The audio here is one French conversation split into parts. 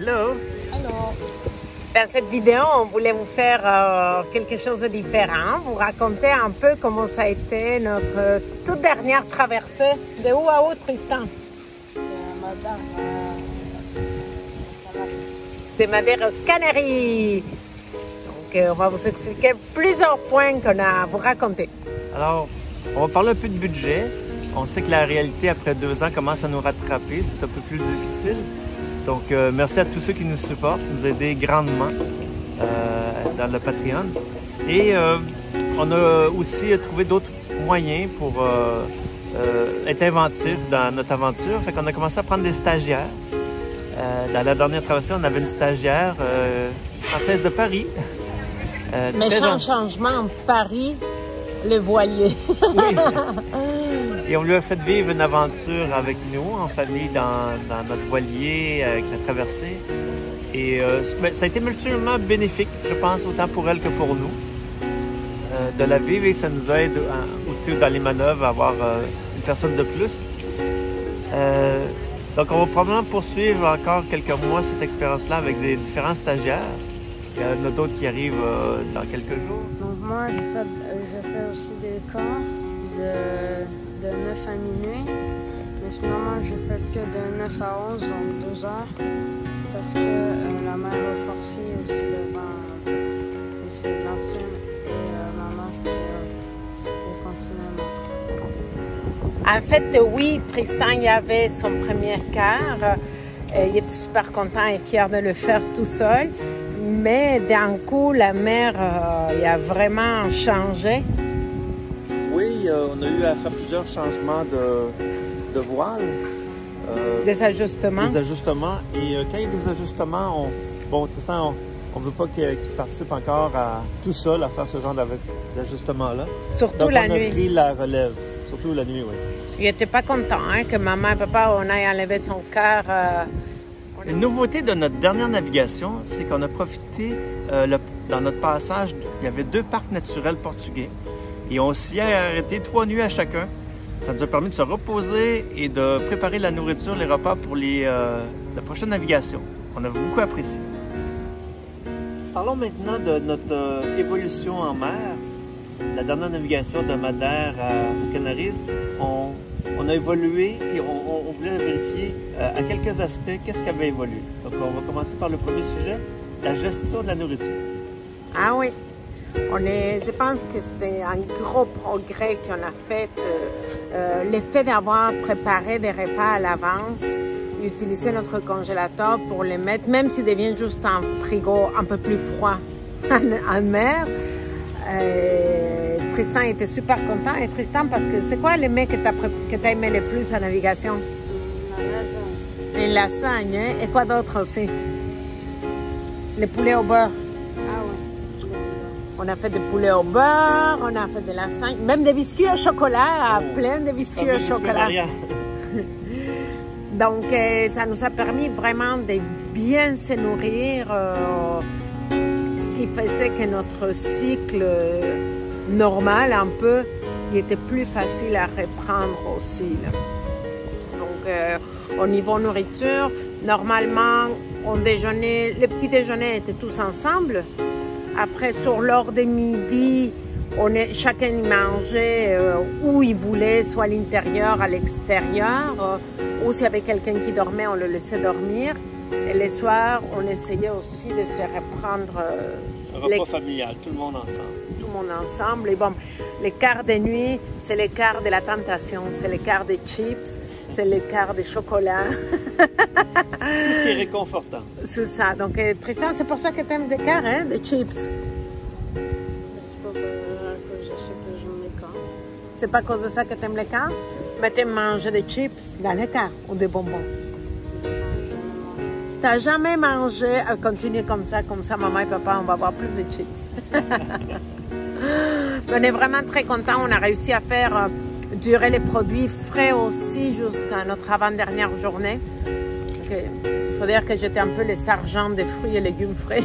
Hello! Alors, Dans cette vidéo, on voulait vous faire quelque chose de différent, vous raconter un peu comment ça a été notre toute dernière traversée. De où à où, Tristan? madame, De Madère aux Canaries. Donc, on va vous expliquer plusieurs points qu'on a à vous raconter. Alors, on va parler un peu de budget. On sait que la réalité, après 2 ans, commence à nous rattraper. C'est un peu plus difficile. Donc, merci à tous ceux qui nous supportent. Ils nous aident grandement dans le Patreon. Et on a aussi trouvé d'autres moyens pour être inventifs dans notre aventure. Fait qu'on a commencé à prendre des stagiaires. Dans la dernière traversée, on avait une stagiaire française de Paris. Méchant changement, Paris, le voilier. Oui. Et on lui a fait vivre une aventure avec nous, en famille, dans notre voilier, avec la traversée. Et ça a été mutuellement bénéfique, je pense, autant pour elle que pour nous, de la vivre. Et ça nous aide aussi dans les manœuvres à avoir une personne de plus. Donc, on va probablement poursuivre encore quelques mois cette expérience-là avec des différents stagiaires. Il y en a d'autres qui arrivent dans quelques jours. donc moi, je fais aussi des camps de 9 à minuit. Mais finalement, je fais que de 9 à 11, donc 2 heures. Parce que la mer a forcé aussi le vent et c'est gentil. Et maman fait continuellement. En fait, oui, Tristan y avait son premier quart. Il était super content et fier de le faire tout seul. Mais d'un coup, la mer il a vraiment changé. Oui, on a eu à faire plusieurs changements de voile. Des ajustements. Des ajustements. Et quand il y a des ajustements, bon, Tristan, on ne veut pas qu'il participe encore tout seul à faire ce genre d'ajustement-là. Surtout donc, la on a nuit. pris la relève. Surtout la nuit, oui. Il n'était pas content que maman et papa, on aille enlever son quart. Une nouveauté de notre dernière navigation, c'est qu'on a profité, dans notre passage, il y avait 2 parcs naturels portugais. Et on s'y est arrêté 3 nuits à chacun. Ça nous a permis de se reposer et de préparer la nourriture, les repas pour la prochaine navigation. On a beaucoup apprécié. Parlons maintenant de notre évolution en mer. La dernière navigation de Madère aux Canaries, on a évolué et on voulait vérifier à quelques aspects qu'est-ce qui avait évolué. Donc, on va commencer par le premier sujet, la gestion de la nourriture. Ah oui. Je pense que c'était un gros progrès qu'on a fait. L'effet d'avoir préparé des repas à l'avance, utiliser notre congélateur pour les mettre, même s'ils deviennent juste un frigo un peu plus froid en mer. Tristan était super content. Et Tristan, parce que c'est quoi les mets que tu as aimé le plus en navigation? La lasagne. Une lasagne, hein? Et quoi d'autre aussi? Les poulets au beurre. Ah oui. On a fait des poulets au beurre, on a fait de la lasagne, même des biscuits au chocolat, plein de biscuits au chocolat. Donc, ça nous a permis vraiment de bien se nourrir, ce qui faisait que notre cycle normal, un peu, il était plus facile à reprendre aussi. Là. Donc, au niveau nourriture, normalement, on déjeunait, le petit déjeuner était tous ensemble. Après, sur l'heure de midi, chacun mangeait où il voulait, soit à l'intérieur, à l'extérieur, ou s'il y avait quelqu'un qui dormait, on le laissait dormir. Et le soir, on essayait aussi de se reprendre. Un repas familial, tout le monde ensemble. Tout le monde ensemble. Et bon, les quarts de nuit, c'est les quarts de la tentation, c'est les quarts de chips, c'est les quarts de chocolat. Tout ce qui est réconfortant. C'est ça. Donc, Tristan, c'est pour ça que tu aimes des quarts, hein, des chips. C'est pas à cause de ça que tu aimes les quarts? Mais tu aimes manger des chips dans les quarts ou des bonbons? Tu n'as jamais mangé, continue comme ça, maman et papa, on va avoir plus de chips. On est vraiment très contents, on a réussi à faire durer les produits frais aussi jusqu'à notre avant-dernière journée. Il faut dire que j'étais un peu le sergent des fruits et légumes frais.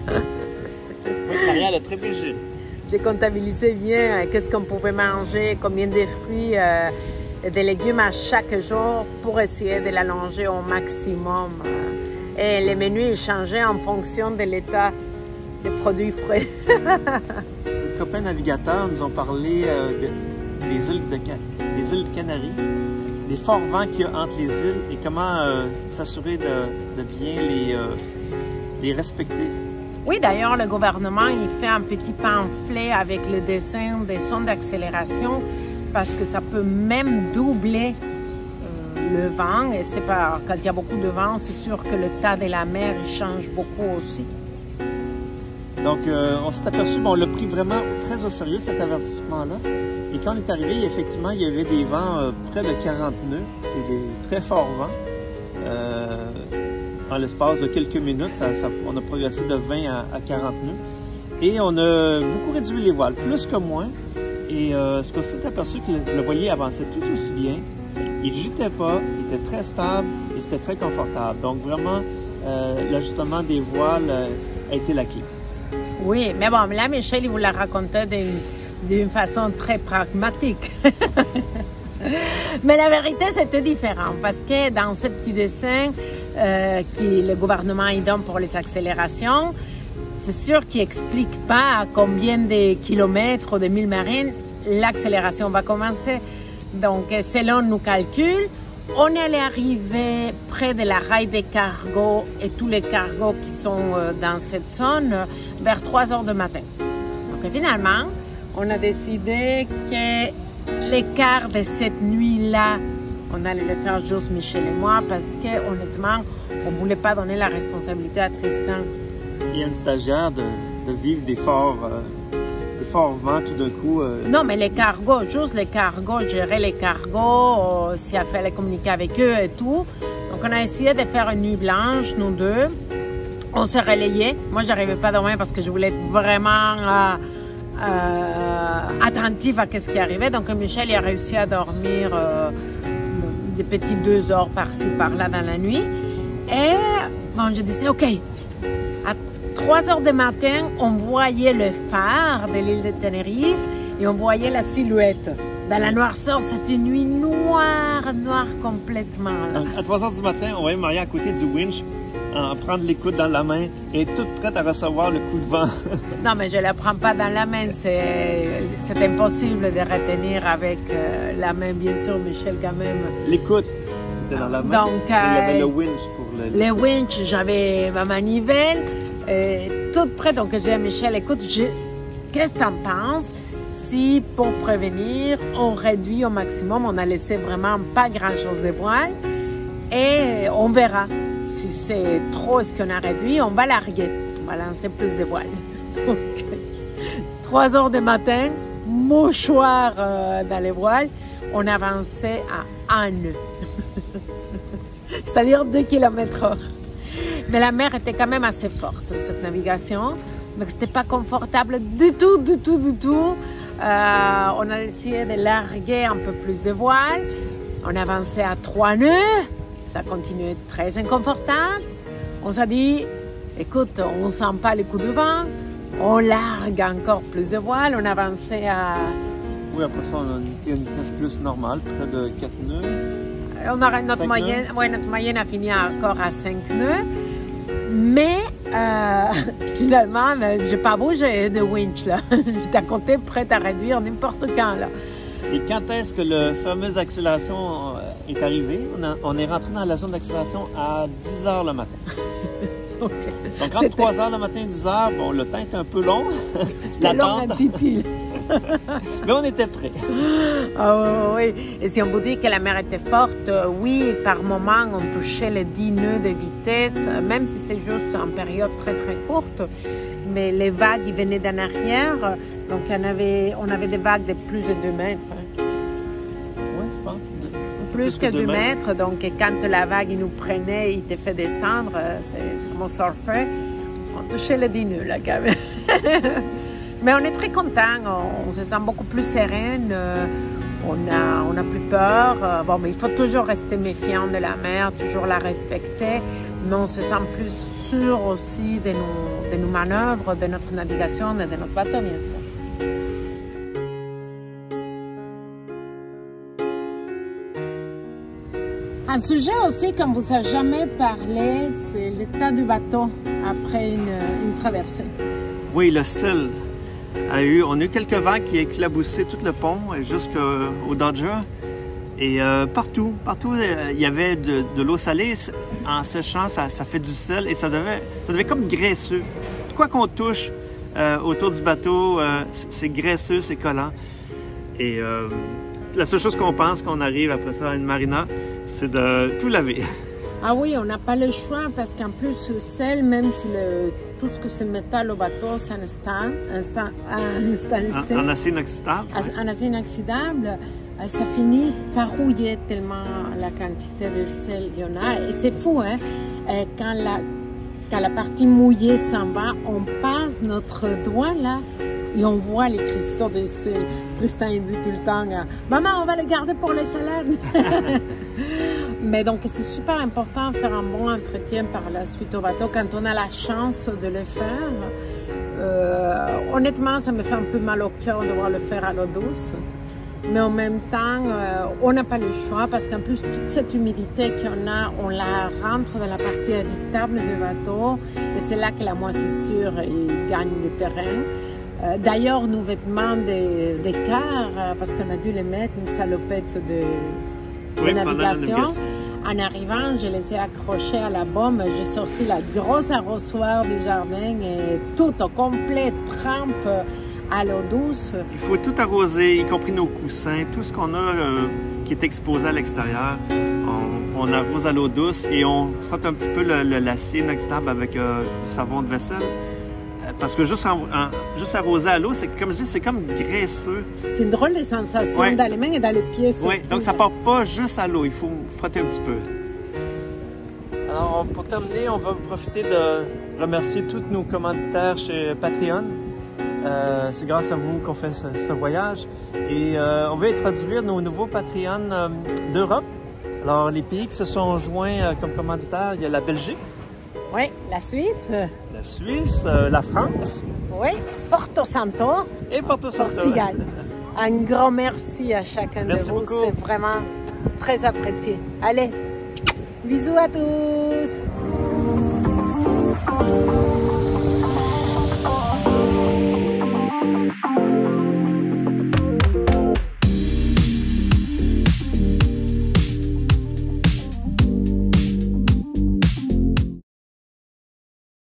Oui, Marielle a très bien géré. J'ai comptabilisé bien qu'est-ce qu'on pouvait manger, combien de fruits et de légumes à chaque jour pour essayer de l'allonger au maximum. Et les menus changeaient en fonction de l'état des produits frais. Les copains navigateurs nous ont parlé des îles Canaries, des forts vents qu'il y a entre les îles et comment s'assurer de bien les respecter. Oui, d'ailleurs, le gouvernement il fait un petit pamphlet avec le dessin des zones d'accélération parce que ça peut même doubler le vent. Et c'est pas quand il y a beaucoup de vent, c'est sûr que le tas de la mer il change beaucoup aussi. Donc, on s'est aperçu, bon, on l'a pris vraiment très au sérieux cet avertissement-là. Et quand on est arrivé, effectivement, il y avait des vents près de 40 nœuds. C'est des très forts vents. En l'espace de quelques minutes, on a progressé de 20 à 40 nœuds. Et on a beaucoup réduit les voiles, plus que moins. Et ce qu'on s'est aperçu que le voilier avançait tout aussi bien. Il ne jutait pas, il était très stable et c'était très confortable. Donc vraiment, l'ajustement des voiles a été la clé. Oui, mais bon, là, Michel, il vous l'a raconté d'une façon très pragmatique. Mais la vérité, c'était différent parce que dans ce petit dessin que le gouvernement il donne pour les accélérations, c'est sûr qu'il n'explique pas à combien de kilomètres ou de milles marines l'accélération va commencer. Donc, selon nos calculs, on allait arriver près de la rail des cargos et tous les cargos qui sont dans cette zone vers 3 heures du matin. Donc, finalement, on a décidé que l'écart de cette nuit-là, on allait le faire juste Michel et moi parce que honnêtement, on ne voulait pas donner la responsabilité à Tristan. Il y a une stagiaire de vivre des forts vents tout d'un coup. Non, mais les cargos, juste les cargos, gérer les cargos, s'il a fallu communiquer avec eux et tout. Donc, on a essayé de faire une nuit blanche, nous deux. On s'est relayés. Moi, je n'arrivais pas à dormir parce que je voulais être vraiment attentive à ce qui arrivait. Donc, Michel il a réussi à dormir des petites 2 heures par-ci, par-là dans la nuit. Et bon, je disais, OK, à 3 heures du matin, on voyait le phare de l'île de Tenerife et on voyait la silhouette. Dans la noirceur, c'est une nuit noire complètement. Là. À 3 heures du matin, on voyait Maria à côté du winch, prendre l'écoute dans la main et toute prête à recevoir le coup de vent. Non, mais je ne la prends pas dans la main. C'est impossible de retenir avec la main, bien sûr, Michel, quand même. L'écoute était dans la main. Donc, il y avait le winch pour le winch, j'avais ma manivelle, toute prête. Donc, j'ai dit à Michel, écoute, qu'est-ce que tu en penses si, pour prévenir, on réduit au maximum, on a laissé vraiment pas grand-chose de voile et on verra. Si c'est trop ce qu'on a réduit, on va larguer. On va lancer plus de voiles. Donc, 3 heures du matin, mouchoir dans les voiles, on avançait à 1 nœud. C'est-à-dire 2 km/h. Mais la mer était quand même assez forte, cette navigation. Donc, c'était pas confortable du tout. On a essayé de larguer un peu plus de voiles. On avançait à 3 nœuds. Ça continuait très inconfortable. On s'est dit, écoute, on ne sent pas les coups de vent. On largue encore plus de voiles. On avançait à... Oui, après ça, on a une vitesse plus normale, près de 4 nœuds. On a notre moyenne a fini encore à 5 nœuds. Mais finalement, je n'ai pas bougé de winch. J'étais à côté, prête à réduire n'importe quand. Là. Et quand est-ce que la fameuse accélération est arrivée? On est rentré dans la zone d'accélération à 10 h le matin. Okay. Donc, entre 3 h le matin et 10 h, bon, le temps est un peu long. C'était long, la titille. Mais on était prêts. Ah oui. Et si on vous dit que la mer était forte, oui, par moment, on touchait les 10 nœuds de vitesse, même si c'est juste en période très courte. Mais les vagues, ils venaient d'en arrière. Donc, on avait des vagues de plus de 2 mètres. Oui, je pense. Plus que 2 mètres. Donc, quand la vague il nous prenait, il te fait descendre, c'est comme on surfait. On touchait les 10 nœuds, là, quand même. Mais on est très contents. On se sent beaucoup plus sereine. On a plus peur. Bon, mais il faut toujours rester méfiant de la mer, toujours la respecter. Mais on se sent plus sûr aussi de nos manœuvres, de notre navigation et de notre bateau, bien sûr. Un sujet aussi qu'on vous a jamais parlé, c'est l'état du bateau après une traversée. Oui, le Cyle. On a eu quelques vents qui éclaboussaient tout le pont jusqu'au Dodger. Et partout, il y avait de l'eau salée. En séchant, ça fait du sel et ça devait comme graisseux. Quoi qu'on touche autour du bateau, c'est graisseux, c'est collant. Et la seule chose qu'on pense qu'on arrive après ça à une marina, c'est de tout laver. Ah oui, on n'a pas le choix parce qu'en plus, le sel, même si tout ce que c'est métal au bateau, c'est un acier inoxydable. Un acier inoxydable, ça finit par rouiller tellement la quantité de sel qu'il y en a. Et c'est fou, hein? Quand la partie mouillée s'en va, on passe notre doigt là et on voit les cristaux de sel. Tristan il dit tout le temps, maman, on va les garder pour les salades. Mais donc c'est super important de faire un bon entretien par la suite au bateau quand on a la chance de le faire. Honnêtement, ça me fait un peu mal au cœur de devoir le faire à l'eau douce. Mais en même temps, on n'a pas le choix parce qu'en plus, toute cette humidité qu'on a, on la rentre dans la partie habitable du bateau et c'est là que la moisissure gagne le terrain. D'ailleurs, nos vêtements des cars, parce qu'on a dû les mettre, nos salopettes de navigation. En arrivant, je les ai accrochés à la bombe. J'ai sorti la grosse arrosoir du jardin et tout au complet trempe à l'eau douce. Il faut tout arroser, y compris nos coussins, tout ce qu'on a qui est exposé à l'extérieur. On arrose à l'eau douce et on frotte un petit peu l'acier inoxydable avec du savon de vaisselle. Parce que juste arroser à l'eau, c'est comme je dis, c'est comme graisseux. C'est une drôle de sensation dans les mains et dans les pieds. Oui, donc ça part pas juste à l'eau, il faut frotter un petit peu. Alors, pour terminer, on va profiter de remercier tous nos commanditaires chez Patreon. C'est grâce à vous qu'on fait ce voyage. Et on veut introduire nos nouveaux Patreons d'Europe. Alors, les pays qui se sont joints comme commanditaires, il y a la Belgique. Oui, la Suisse. La Suisse, la France. Oui, Porto Santo. Et Porto Santo. Portugal. Un grand merci à chacun de vous. C'est vraiment très apprécié. Allez, bisous à tous.